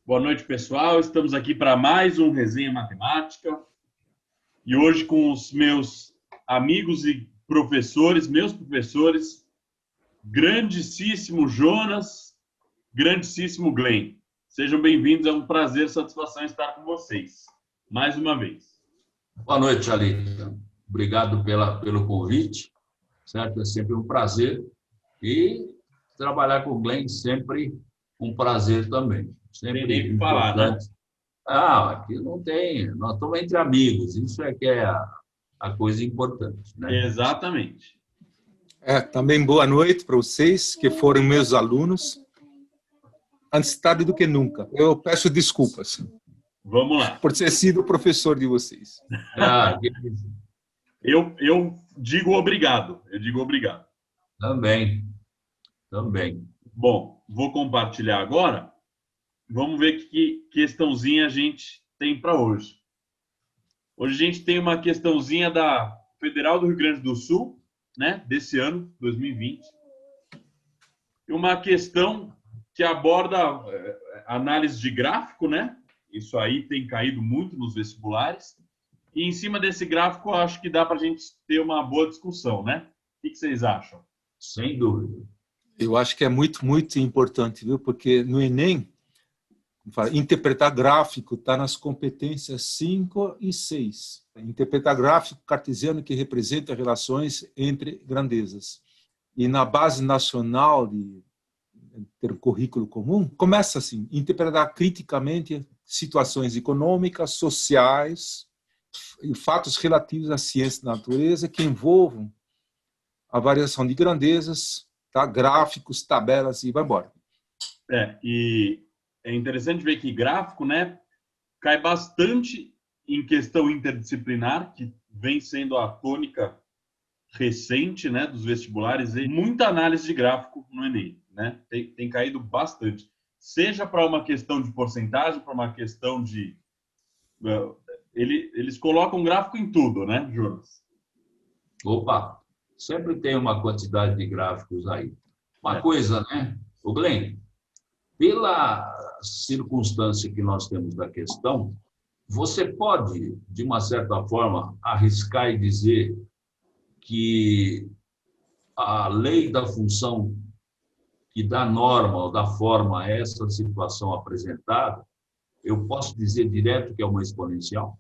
Boa noite, pessoal. Estamos aqui para mais um Resenha Matemática. E hoje com os meus amigos e professores, grandíssimo Jonas, grandíssimo Glenn. Sejam bem-vindos, é um prazer e satisfação estar com vocês, mais uma vez. Boa noite, Alita. Obrigado pelo convite, certo? É sempre um prazer. E trabalhar com o Glenn sempre um prazer também. Sempre Tem nem o que falar, né? Aqui não tem. Nós estamos entre amigos. Isso é que é a coisa importante, né? Exatamente. Também boa noite para vocês que foram meus alunos. Antes tarde do que nunca. Eu peço desculpas. Vamos lá. Por ter sido professor de vocês. Eu digo obrigado. Também. Bom, vou compartilhar agora. Vamos ver que questãozinha a gente tem para hoje. Hoje a gente tem uma questãozinha da Federal do Rio Grande do Sul, né, desse ano, 2020. E uma questão que aborda análise de gráfico, né? Isso aí tem caído muito nos vestibulares. E em cima desse gráfico, eu acho que dá para a gente ter uma boa discussão, né? O que vocês acham? Sem dúvida. Eu acho que é muito, muito importante, viu? Porque no Enem, interpretar gráfico está nas competências 5 e 6. Interpretar gráfico cartesiano que representa relações entre grandezas. E na base nacional de ter um currículo comum, começa assim, interpretar criticamente situações econômicas, sociais e fatos relativos à ciência da natureza que envolvam a variação de grandezas, tá? Gráficos, tabelas e vai embora. E é interessante ver que gráfico, né, cai bastante em questão interdisciplinar, que vem sendo a tônica recente, né, dos vestibulares, e muita análise de gráfico no Enem, né? Tem caído bastante. Seja para uma questão de porcentagem, para uma questão de... Eles colocam gráfico em tudo, né, Jonas? Opa, sempre tem uma quantidade de gráficos aí. Uma coisa, né, o Glenn, pela circunstância que nós temos da questão, você pode, de uma certa forma, arriscar e dizer que a lei da função que dá norma ou dá forma a essa situação apresentada, eu posso dizer direto que é uma exponencial?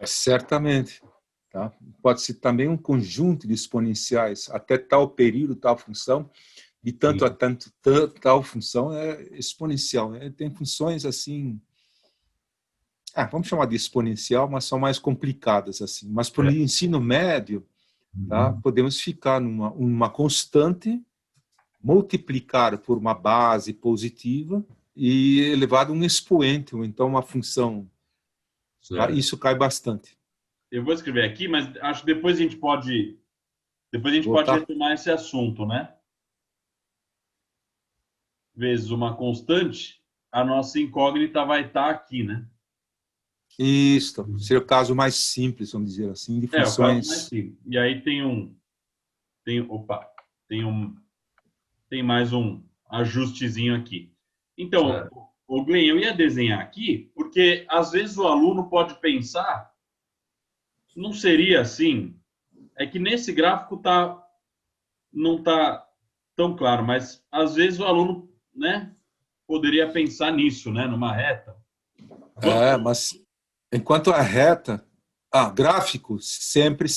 Certamente. Tá? Pode ser também um conjunto de exponenciais, até tal período, tal função, de tanto a tanto, tal função é exponencial. Tem funções assim, vamos chamar de exponencial, mas são mais complicadas assim. Mas para o ensino médio, tá? Podemos ficar numa constante, multiplicar por uma base positiva e elevado a um expoente, ou então uma função. Tá? Isso cai bastante. Eu vou escrever aqui, mas acho que depois a gente pode retomar esse assunto, né? Vezes uma constante, a nossa incógnita vai estar aqui, né? Isso, seria o caso mais simples, vamos dizer assim, de funções. O caso mais simples. E aí tem mais um ajustezinho aqui. Então, o Glenn, eu ia desenhar aqui, porque às vezes o aluno pode pensar, não seria assim, é que nesse gráfico não está tão claro, mas às vezes o aluno, né, poderia pensar nisso, né, numa reta. Mas enquanto a reta, gráfico, sempre,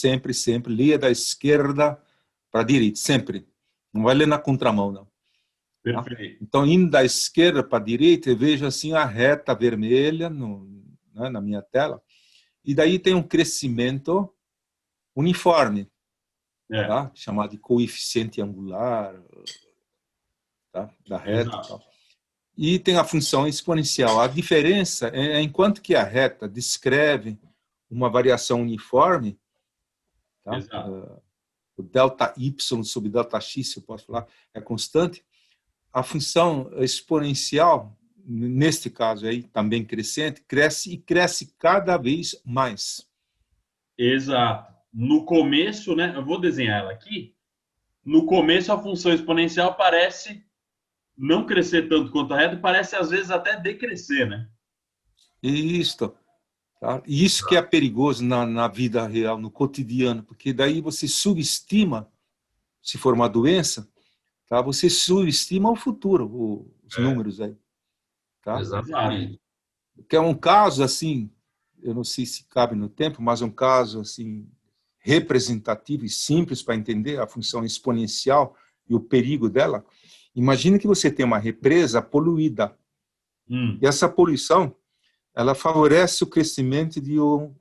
lia da esquerda para a direita, sempre. Não vai ler na contramão, não. Perfeito. Então, indo da esquerda para a direita, eu vejo assim a reta vermelha na minha tela, e daí tem um crescimento uniforme, tá? Chamado de coeficiente angular, tá? Da reta. Tal. E tem a função exponencial. A diferença é, enquanto que a reta descreve uma variação uniforme, tá? O delta y sobre delta x, eu posso falar, é constante. A função exponencial, neste caso aí, também crescente, cresce cada vez mais. Exato. No começo, né? Eu vou desenhar ela aqui. No começo, a função exponencial parece não crescer tanto quanto a reta, parece às vezes até decrescer, né? Isto. Tá? E isso que é perigoso na vida real, no cotidiano, porque daí você subestima, se for uma doença, tá? Você subestima o futuro, os números aí. Tá? Exatamente. Que é um caso assim, eu não sei se cabe no tempo, mas um caso assim representativo e simples para entender a função exponencial e o perigo dela. Imagina que você tem uma represa poluída. E essa poluição, ela favorece o crescimento de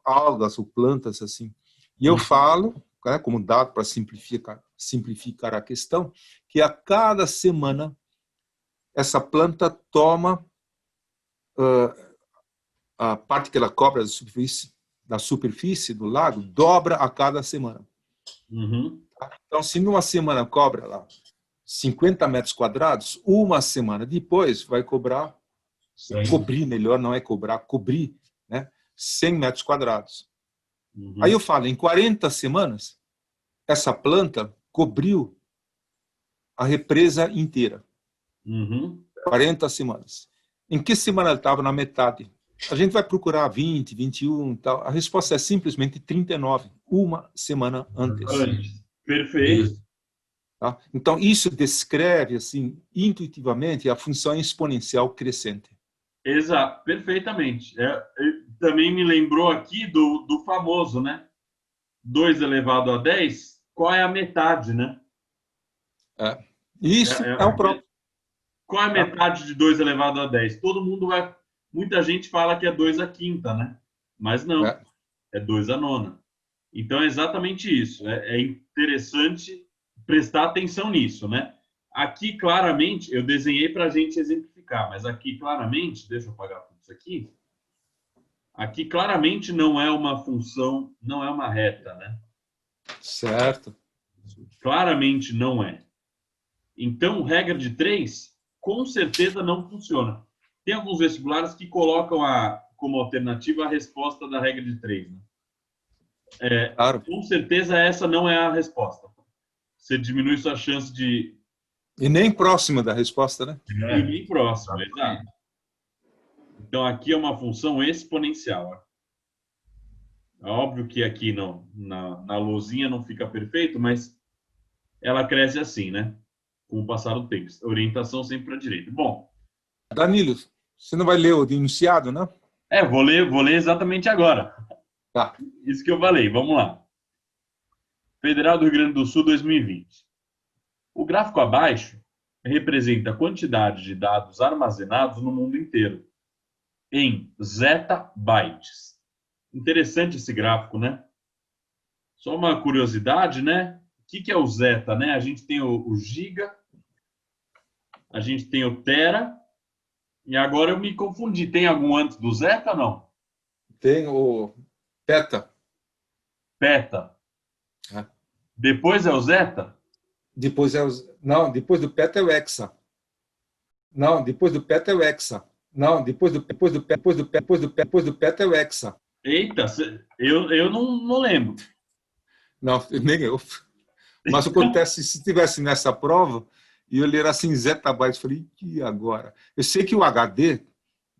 algas ou plantas assim. E eu falo, né, como dado para simplificar a questão, que a cada semana essa planta toma a parte que ela cobra da superfície do lago, dobra a cada semana. Uhum. Então, se numa semana cobra lá 50 metros quadrados, uma semana depois vai cobrir melhor, não é cobrar, cobrir, né, 100 metros quadrados. Uhum. Aí eu falo, em 40 semanas, essa planta cobriu a represa inteira. Uhum. 40 semanas. Em que semana ela estava? Na metade. A gente vai procurar 20, 21 e tal. A resposta é simplesmente 39, uma semana antes. Perfeito. Isso. Tá? Então, isso descreve, assim, intuitivamente, a função exponencial crescente. Exato, perfeitamente. Também me lembrou aqui do famoso, né? 2 elevado a 10, qual é a metade, né? Isso é o próprio. Qual é a metade de 2 elevado a 10? Todo mundo vai... Muita gente fala que é 2 a quinta, né? Mas não, é 2 a nona. Então é exatamente isso. É interessante prestar atenção nisso, né? Aqui, claramente, eu desenhei para a gente exemplificar, mas aqui, claramente, deixa eu apagar tudo isso aqui. Aqui, claramente, não é uma função, não é uma reta, né? Certo. Claramente não é. Então, regra de 3, com certeza não funciona. Tem alguns vestibulares que colocam como alternativa a resposta da regra de 3. Né? Claro. Com certeza essa não é a resposta. Você diminui sua chance de... E nem próxima da resposta, né? E nem próximo, exato. Então, aqui é uma função exponencial. É óbvio que aqui não, na luzinha não fica perfeito, mas ela cresce assim, né? Com o passar do tempo. Orientação sempre para a direita. Bom. Danilo, você não vai ler o enunciado, não? Vou ler exatamente agora. Tá. Isso que eu falei. Vamos lá. Federal do Rio Grande do Sul 2020. O gráfico abaixo representa a quantidade de dados armazenados no mundo inteiro, em zettabytes. Interessante esse gráfico, né? Só uma curiosidade, né? O que é o zeta, né? A gente tem o giga, a gente tem o tera, e agora eu me confundi. Tem algum antes do zeta ou não? Tem o peta. Peta. Depois é o zeta? Depois é o... Não, depois do peta é o hexa. Não, depois do peta é o hexa. Não, depois do peta é o hexa. Eita, eu não lembro. Não, nem eu. Mas acontece, se tivesse nessa prova, e eu ler assim zettabytes, falei, e agora? Eu sei que o HD,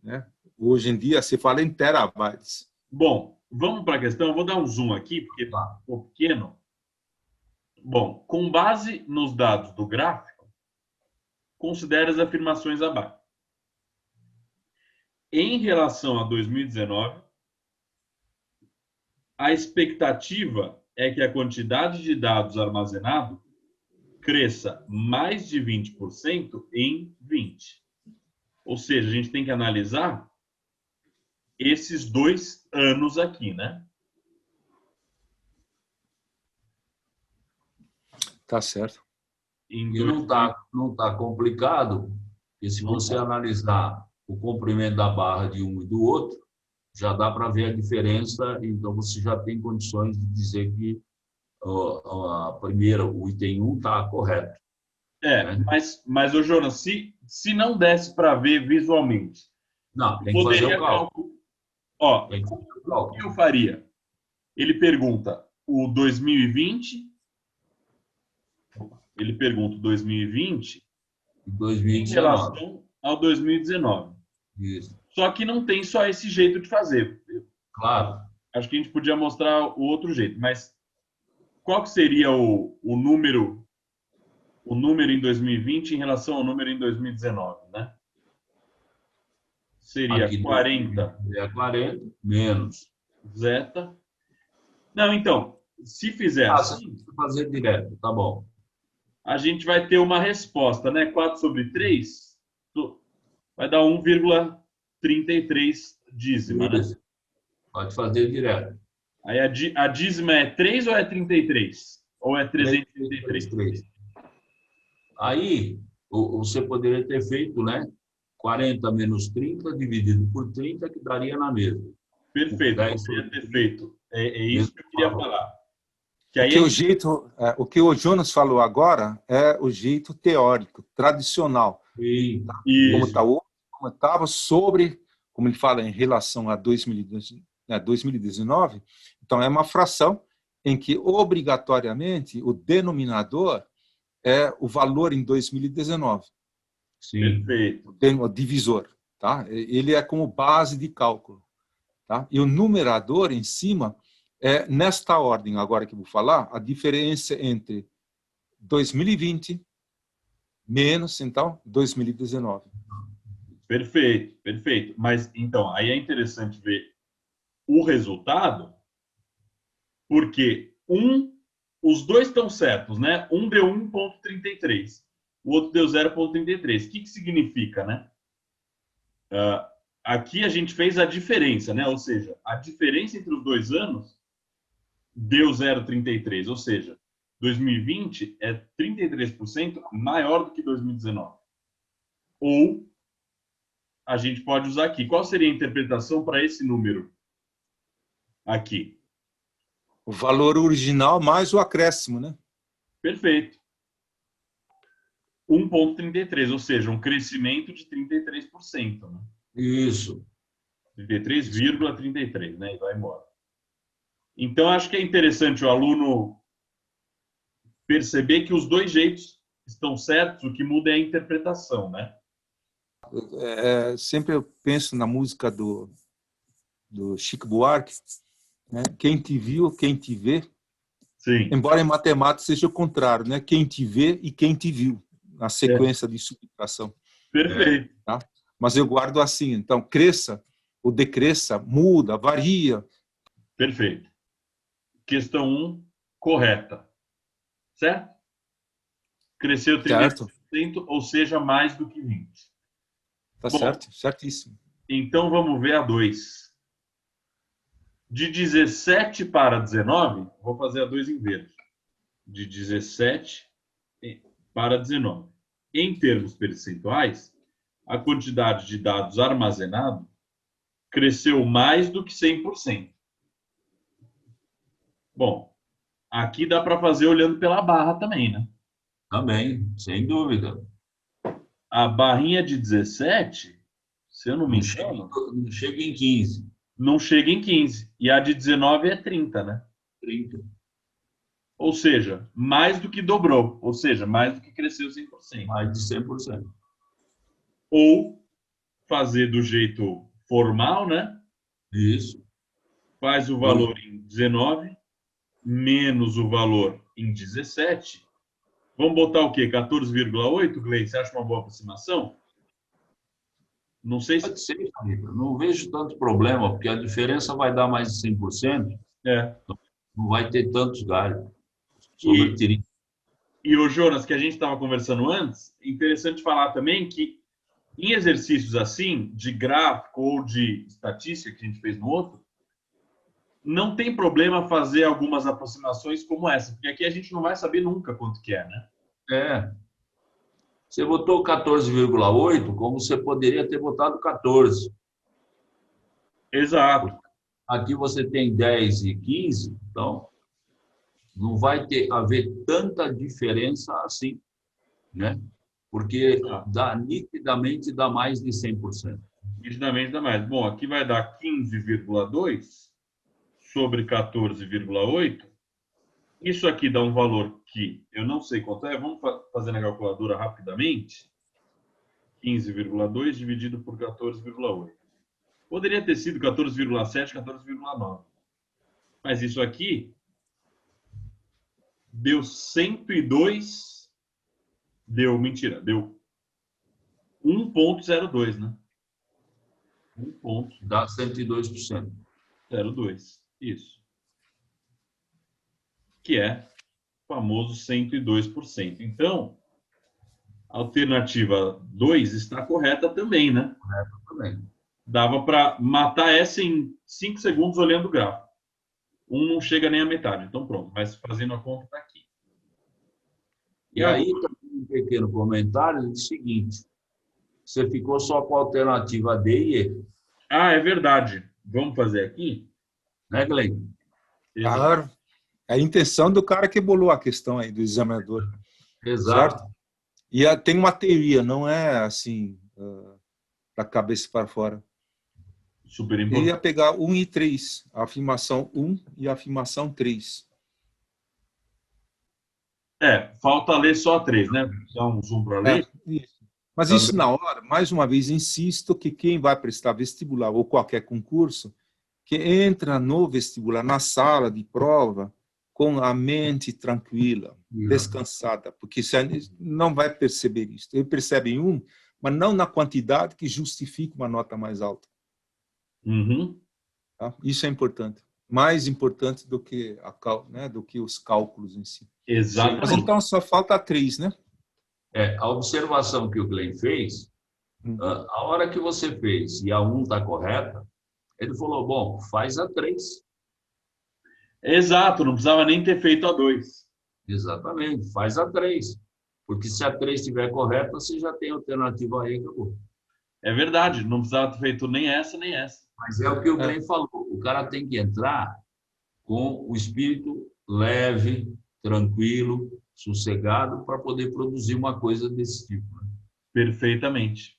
né, hoje em dia, se fala em terabytes. Bom, vamos para a questão. Eu vou dar um zoom aqui, porque ficou pequeno. Bom, com base nos dados do gráfico, considere as afirmações abaixo. Em relação a 2019, a expectativa é que a quantidade de dados armazenado cresça mais de 20% em 20. Ou seja, a gente tem que analisar esses 2 anos aqui, né? Tá certo. E não tá complicado, porque se você analisar o comprimento da barra de um e do outro, já dá para ver a diferença, então você já tem condições de dizer que a primeira, o item 1 está correto. Né? Mas ô Jonas, se não desse para ver visualmente, não, tem que fazer o cálculo. Ó, o que eu faria? Ele pergunta o 2020, Em em 2019. relação ao 2019. Isso. Só que não tem só esse jeito de fazer. Claro. Acho que a gente podia mostrar o outro jeito, mas qual que seria o número em 2020 em relação ao número em 2019, né? Seria Aqui 40 é 40 menos. zeta. Não, então, se fizer Ah, você assim, precisa fazer direto, tá bom. a gente vai ter uma resposta, né? 4 sobre 3 vai dar 1,33 dízima, né? Isso. Pode fazer direto. Aí a dízima é 3 ou é 33? Ou é 333? 3. Aí, você poderia ter feito, né? 40 menos 30 dividido por 30, que daria na mesma. Perfeito, 10 poderia sobre ter 30, feito. É isso mesmo que eu queria valor. falar. Que aí O que o Jonas falou agora é o jeito teórico, tradicional. E, Como Isso, está hoje, como estava sobre, como ele fala, em relação a 2019. Então, é uma fração em que, obrigatoriamente, o denominador é o valor em 2019, sim. perfeito. o divisor. Tá? Ele é como base de cálculo. Tá? E o numerador em cima é nesta ordem, agora que eu vou falar, a diferença entre 2020 menos, então, 2019. Perfeito, perfeito. Mas então, aí é interessante ver o resultado, porque os dois estão certos, né? Um deu 1,33, o outro deu 0,33. O que significa, né? Aqui a gente fez a diferença, né? Ou seja, a diferença entre os 2 anos deu 0,33, ou seja, 2020 é 33% maior do que 2019. Ou a gente pode usar aqui. Qual seria a interpretação para esse número aqui? O valor original mais o acréscimo, né? Perfeito. 1,33, ou seja, um crescimento de 33%. Né? Isso. 33,33, né? E vai embora. Então, acho que é interessante o aluno perceber que os dois jeitos estão certos, o que muda é a interpretação, né? Sempre eu penso na música do Chico Buarque, né? Quem te viu, quem te vê. Sim. Embora em matemática seja o contrário, né? Quem te vê e quem te viu, na sequência de subtração. Perfeito. Tá? Mas eu guardo assim, então, cresça ou decresça, muda, varia. Perfeito. Questão 1, correta. Certo? Cresceu 33%, Certo? ou seja, mais do que 20%. Tá Bom, certo, certíssimo. então vamos ver a 2. De 17 para 19, vou fazer a 2 em verde. De 17 para 19. Em termos percentuais, a quantidade de dados armazenado cresceu mais do que 100%. Bom, aqui dá para fazer olhando pela barra também, né? Também, sem dúvida. A barrinha de 17, se eu não me engano, Não chega em 15. não chega em 15. E a de 19 é 30, né? 30. Ou seja, mais do que dobrou. Ou seja, mais do que cresceu 100%. Mais de 100%. Ou fazer do jeito formal, né? Isso. Faz o valor em 19 menos o valor em 17. Vamos botar o quê? 14,8, Gleice? Você acha uma boa aproximação? Não sei se... Pode ser, Felipe. Não vejo tanto problema, porque a diferença vai dar mais de 100%, É. não vai ter tantos galhos. Sobre E, tirinho. e o Jonas, que a gente estava conversando antes, é interessante falar também que em exercícios assim, de gráfico ou de estatística, que a gente fez no outro, não tem problema fazer algumas aproximações como essa, porque aqui a gente não vai saber nunca quanto que é, né? É. Você botou 14,8, como você poderia ter botado 14. Exato. Aqui você tem 10 e 15, então não vai haver tanta diferença assim, né? Porque Exato. nitidamente dá mais de 100%. Nitidamente dá mais. Bom, aqui vai dar 15,2 sobre 14,8. Isso aqui dá um valor que eu não sei quanto é. Vamos fazer na calculadora rapidamente. 15,2 dividido por 14,8. Poderia ter sido 14,7, 14,9. Mas isso aqui deu 102. Mentira, deu 1,02, né? 1,02. Dá 102%. Isso. Que é o famoso 102%. Então, a alternativa 2 está correta também, né? Correta também. Dava para matar essa em 5 segundos olhando o gráfico. Não chega nem à metade. Então, pronto. Mas fazendo a conta, está aqui. E aí, também um pequeno comentário do seguinte. Você ficou só com a alternativa D e E. Ah, é verdade. Vamos fazer aqui? Né, Glenn? Claro. É a intenção do cara que bolou a questão aí, do examinador. Exato. Certo? E tem uma teoria, não é assim, da cabeça para fora. Super importante. Ele ia pegar 1 e 3, a afirmação 1 e a afirmação 3. Falta ler só a 3, né? Dá um zoom para ler. Isso. Mas isso na hora, mais uma vez, insisto que quem vai prestar vestibular ou qualquer concurso, que entra no vestibular, na sala de prova, com a mente tranquila, descansada, porque você não vai perceber isso. Ele percebe em 1, mas não na quantidade que justifique uma nota mais alta. Uhum. Tá? Isso é importante. Mais importante do que, do que os cálculos em si. Exatamente. Mas então só falta 3, né? A observação que o Glenn fez, a hora que você fez e a 1 está correta, ele falou, bom, faz a 3. Exato, não precisava nem ter feito a 2. Exatamente, faz a 3. Porque se a 3 estiver correta, você já tem a alternativa aí, acabou. É verdade, não precisava ter feito nem essa, nem essa. Mas é o que o Glenn falou, o cara tem que entrar com o espírito leve, tranquilo, sossegado, para poder produzir uma coisa desse tipo. Perfeitamente.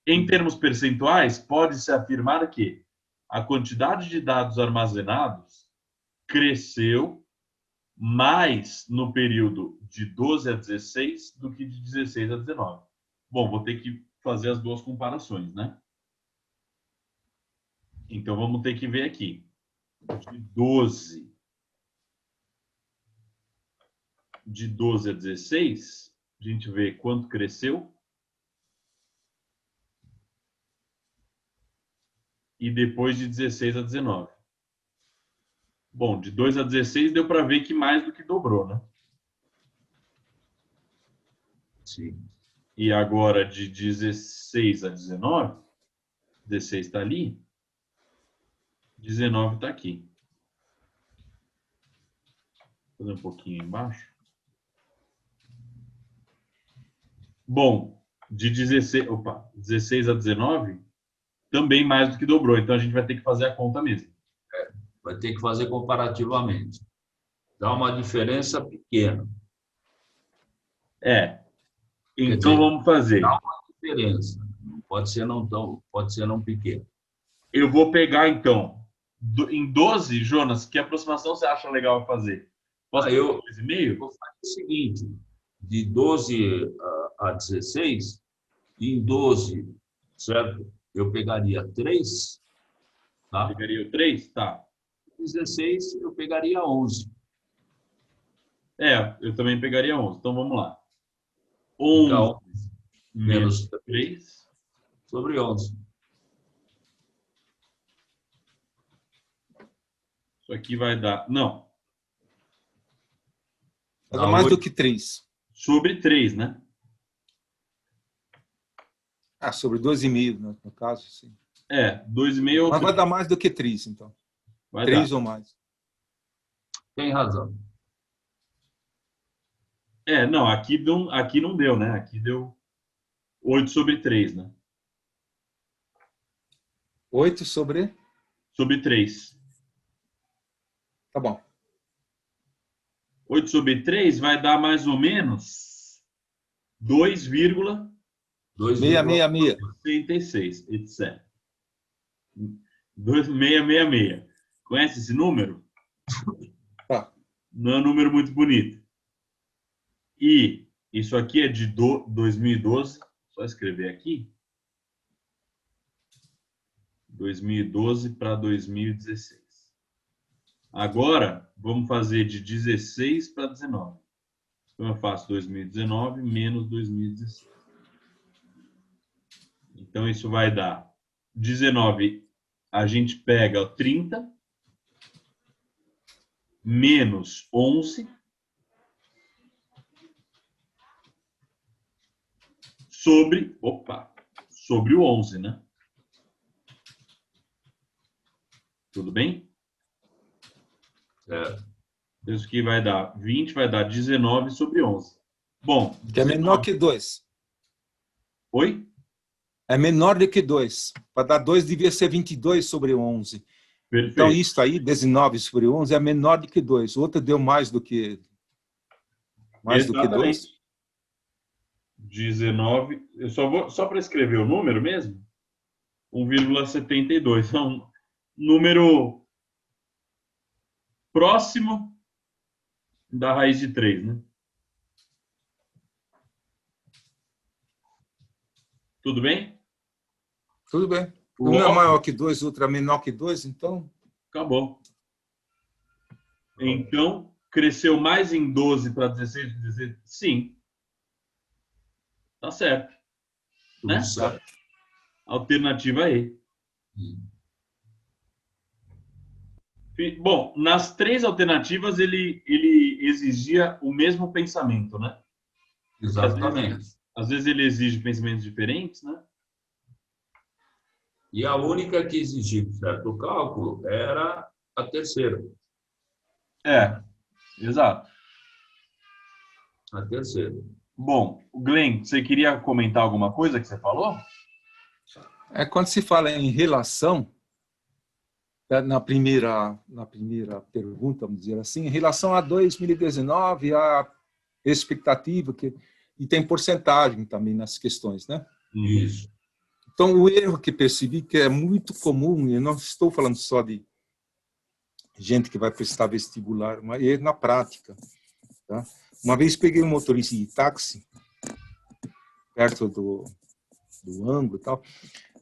Em termos percentuais, pode-se afirmar que a quantidade de dados armazenados cresceu mais no período de 12 a 16 do que de 16 a 19. Bom, vou ter que fazer as duas comparações, né? Então, vamos ter que ver aqui. De 12 a 16, a gente vê quanto cresceu. E depois de 16 a 19. Bom, de 2 a 16 deu para ver que mais do que dobrou, né? Sim. E agora de 16 a 19, 16 está ali, 19 está aqui. Vou fazer um pouquinho embaixo. Bom, de 16 a 19, também mais do que dobrou. Então, a gente vai ter que fazer a conta mesmo. Vai ter que fazer comparativamente. Dá uma diferença pequena. Então, vamos fazer. Dá uma diferença. Pode ser não pequena. Eu vou pegar, então, em 12, Jonas, que aproximação você acha legal fazer? Posso pegar 2,5? Vou fazer o seguinte, de 12 a 16, em 12, certo? Eu pegaria 3, tá? Pegaria o 3? Tá. 16, eu pegaria 11. Eu também pegaria 11. Então, vamos lá. 11 menos 3 sobre 11. Isso aqui vai dar... Não. Dá mais do que 3. Sobre 3, né? Sobre 2,5, né, no caso, sim. 2,5 ou 3. Mas vai dar mais do que 3, então. 3 ou mais. Tem razão. Não, aqui não deu, né? Aqui deu 8 sobre 3, né? 8 sobre? Sobre 3. Tá bom. 8 sobre 3 vai dar mais ou menos 2,666, etc. 2,666. Conhece esse número? Não é um número muito bonito. E isso aqui é de 2012, só escrever aqui. 2012 para 2016. Agora, vamos fazer de 16 para 19. Então, eu faço 2019 menos 2016. Então, isso vai dar 19, a gente pega 30, menos 11, sobre o 11, né? Tudo bem? Isso aqui vai dar 20, vai dar 19 sobre 11. Bom, que é menor que 2. Oi? É menor do que 2. Para dar 2, devia ser 22 sobre 11. Perfeito. Então, isso aí, 19 sobre 11, é menor do que 2. O outro deu mais do que 2. 19, eu só para escrever o número mesmo, 1,72. Então, número próximo da raiz de 3, né? Tudo bem? Tudo bem. Um é maior que 2, outro é menor que 2, então... Acabou. Então, cresceu mais em 12 para 16, 16? Sim. Tá certo. Tudo Né? certo. Alternativa E. Bom, nas 3 alternativas ele exigia o mesmo pensamento, né? Exatamente. Às vezes ele exige pensamentos diferentes, né? E a única que exigia certo cálculo era a terceira. Exato. A terceira. Bom, Glenn, você queria comentar alguma coisa que você falou? Quando se fala em relação, na primeira pergunta, vamos dizer assim, em relação a 2019, a expectativa, e tem porcentagem também nas questões, né? Isso. Então, o erro que percebi que é muito comum, e eu não estou falando só de gente que vai prestar vestibular, mas é na prática. Tá? Uma vez peguei um motorista de táxi, perto do ângulo e tal.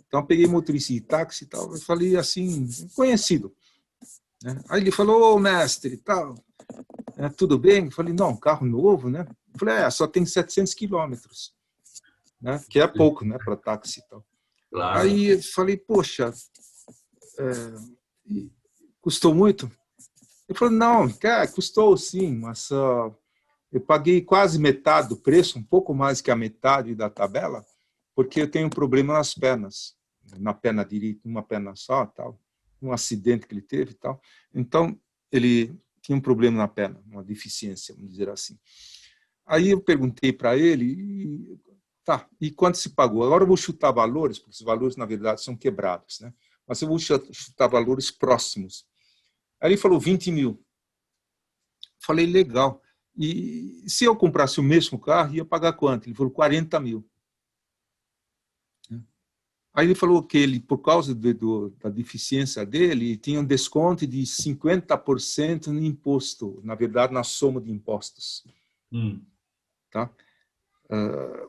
Então, peguei motorista de táxi e tal, eu falei assim, conhecido. Né? Aí ele falou, ô mestre, tal, tudo bem? Eu falei, não, carro novo, né? Eu falei, só tem 700 quilômetros, né? Que é pouco, né, para táxi e tal. Claro. Aí eu falei, poxa, custou muito? Ele falou, não, custou sim, mas eu paguei quase metade do preço, um pouco mais que a metade da tabela, porque eu tenho um problema nas pernas, na perna direita, uma perna só, tal, um acidente que ele teve e tal. Então, ele tinha um problema na perna, uma deficiência, vamos dizer assim. Aí eu perguntei para ele, e quanto se pagou? Agora eu vou chutar valores, porque os valores, na verdade, são quebrados, né? Mas eu vou chutar valores próximos. Aí ele falou 20 mil. Falei, legal. E se eu comprasse o mesmo carro, ia pagar quanto? Ele falou 40 mil. Aí ele falou que ele, por causa da deficiência dele, tinha um desconto de 50% no imposto, na verdade, na soma de impostos. Tá?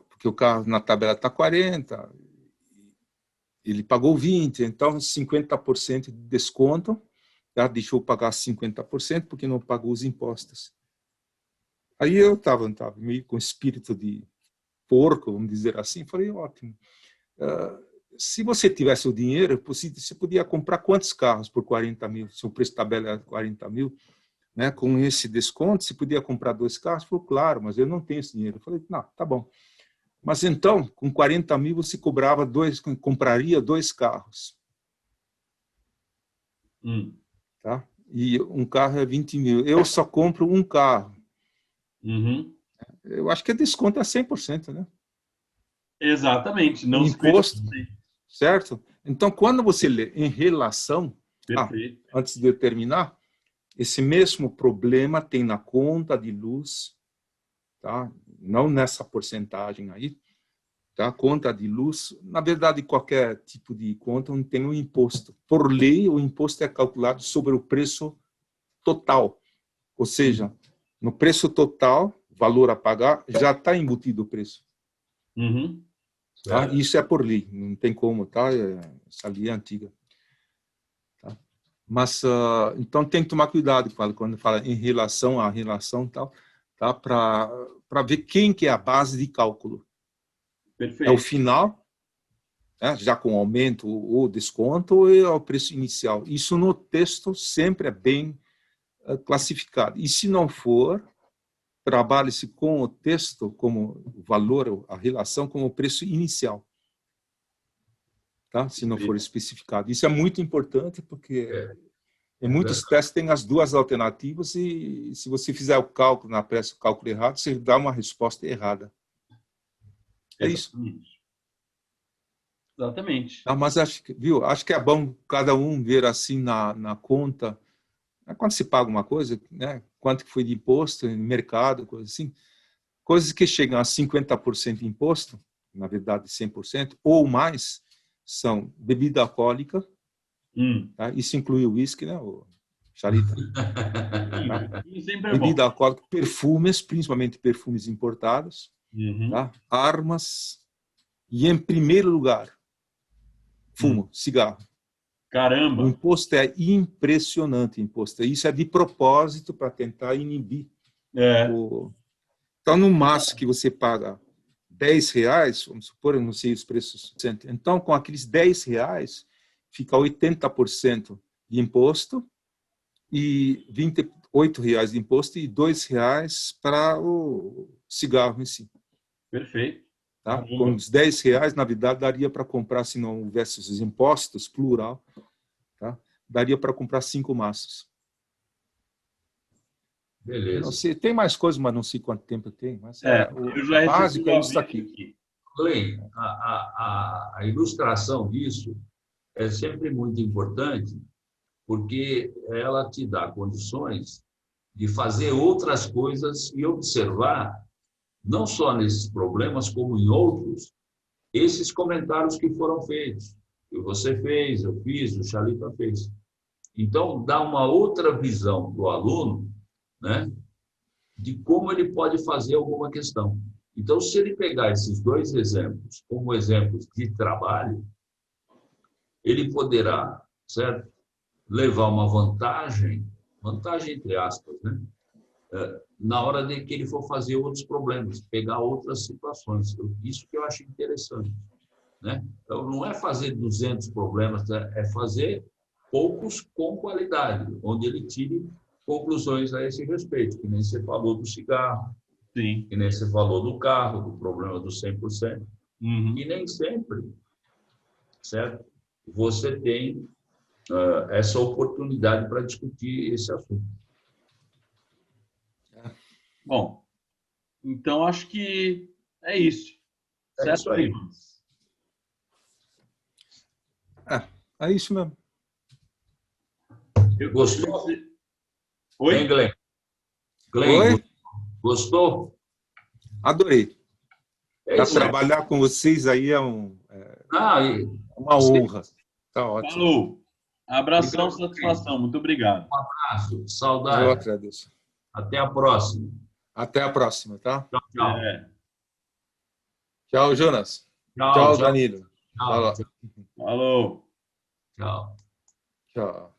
Porque o carro na tabela está 40, ele pagou 20, então 50% de desconto, já deixou pagar 50% porque não pagou os impostos. Aí eu estava meio com espírito de porco, vamos dizer assim, falei, ótimo. Se você tivesse o dinheiro, você podia comprar quantos carros por 40 mil? Se o preço tabela é 40 mil, né? Com esse desconto, você podia comprar 2 carros? Falou, claro, mas eu não tenho esse dinheiro. Eu falei, não, tá bom. Mas então, com 40 mil, você compraria 2 carros. Tá? E um carro é 20 mil. Eu só compro um carro. Eu acho que a desconto é 100%, né? Exatamente. Não imposto, certo? Então, quando você lê em relação, antes de eu terminar, esse mesmo problema tem na conta de luz, tá? Não nessa porcentagem aí, tá? Conta de luz, na verdade, qualquer tipo de conta não tem um imposto. Por lei, o imposto é calculado sobre o preço total, ou seja, no preço total, valor a pagar, já está embutido o preço. Tá? Isso é por lei, não tem como, tá? Essa lei é antiga. Tá? Mas, então, tem que tomar cuidado quando fala em relação à relação, tal, tá? Para ver quem que é a base de cálculo. Perfeito. É o final, né? Já com aumento ou desconto, ou é o preço inicial. Isso no texto sempre é bem classificado. E se não for, trabalhe-se com o texto como o valor, a relação como o preço inicial. Tá? Se não for especificado. Isso é muito importante, porque em muitos testes tem as duas alternativas e se você fizer o cálculo na pressa, o cálculo errado, você dá uma resposta errada. É isso. Exatamente. Não, mas acho que é bom cada um ver assim na conta, quando se paga uma coisa, né? Quanto que foi de imposto no mercado, coisa assim. Coisas que chegam a 50% de imposto, na verdade 100%, ou mais, são bebida alcoólica, tá? Isso inclui o uísque, né? O charita. Tá? Bebida alcoólica, perfumes, principalmente perfumes importados, tá? Armas e, em primeiro lugar, fumo, cigarro. Caramba! O imposto é impressionante, imposto. Isso é de propósito para tentar inibir. Então, no máximo que você paga R$10, vamos supor, eu não sei os preços. Então, com aqueles R$10, fica 80% de imposto e R$28 de imposto e R$2 para o cigarro em si. Perfeito. Tá? Com os R$10, na verdade, daria para comprar, se não houvesse os impostos, plural, tá? Daria para comprar 5 maços. Beleza. Eu não sei, tem mais coisas, mas não sei quanto tempo tem. Mas eu já a básica é isso aqui. Glenn, a ilustração disso é sempre muito importante, porque ela te dá condições de fazer outras coisas e observar, não só nesses problemas, como em outros, esses comentários que foram feitos. Que você fez, eu fiz, o Charlita fez. Então, dá uma outra visão do aluno, né, de como ele pode fazer alguma questão. Então, se ele pegar esses dois exemplos como exemplos de trabalho, ele poderá, certo, levar uma vantagem entre aspas, né, na hora de que ele for fazer outros problemas, pegar outras situações. Isso que eu acho interessante, né? Então, não é fazer 200 problemas, é fazer poucos com qualidade, onde ele tire conclusões a esse respeito, que nem você falou do cigarro, Sim. que nem você falou do carro, do problema do 100%, e nem sempre, certo? Você tem essa oportunidade para discutir esse assunto. Bom, então acho que é isso. É isso aí. É isso mesmo. Gostou? Oi? Hein, Glenn? Oi? Gostou? Adorei. Isso, trabalhar com vocês aí é uma honra. Tá ótimo. Falou. Abração, satisfação. Muito obrigado. Um abraço, saudade. Eu agradeço. Até a próxima. Até a próxima, tá? Tchau, tchau. Tchau, Jonas. Tchau, Danilo. Tchau. Falou. Tchau. Tchau.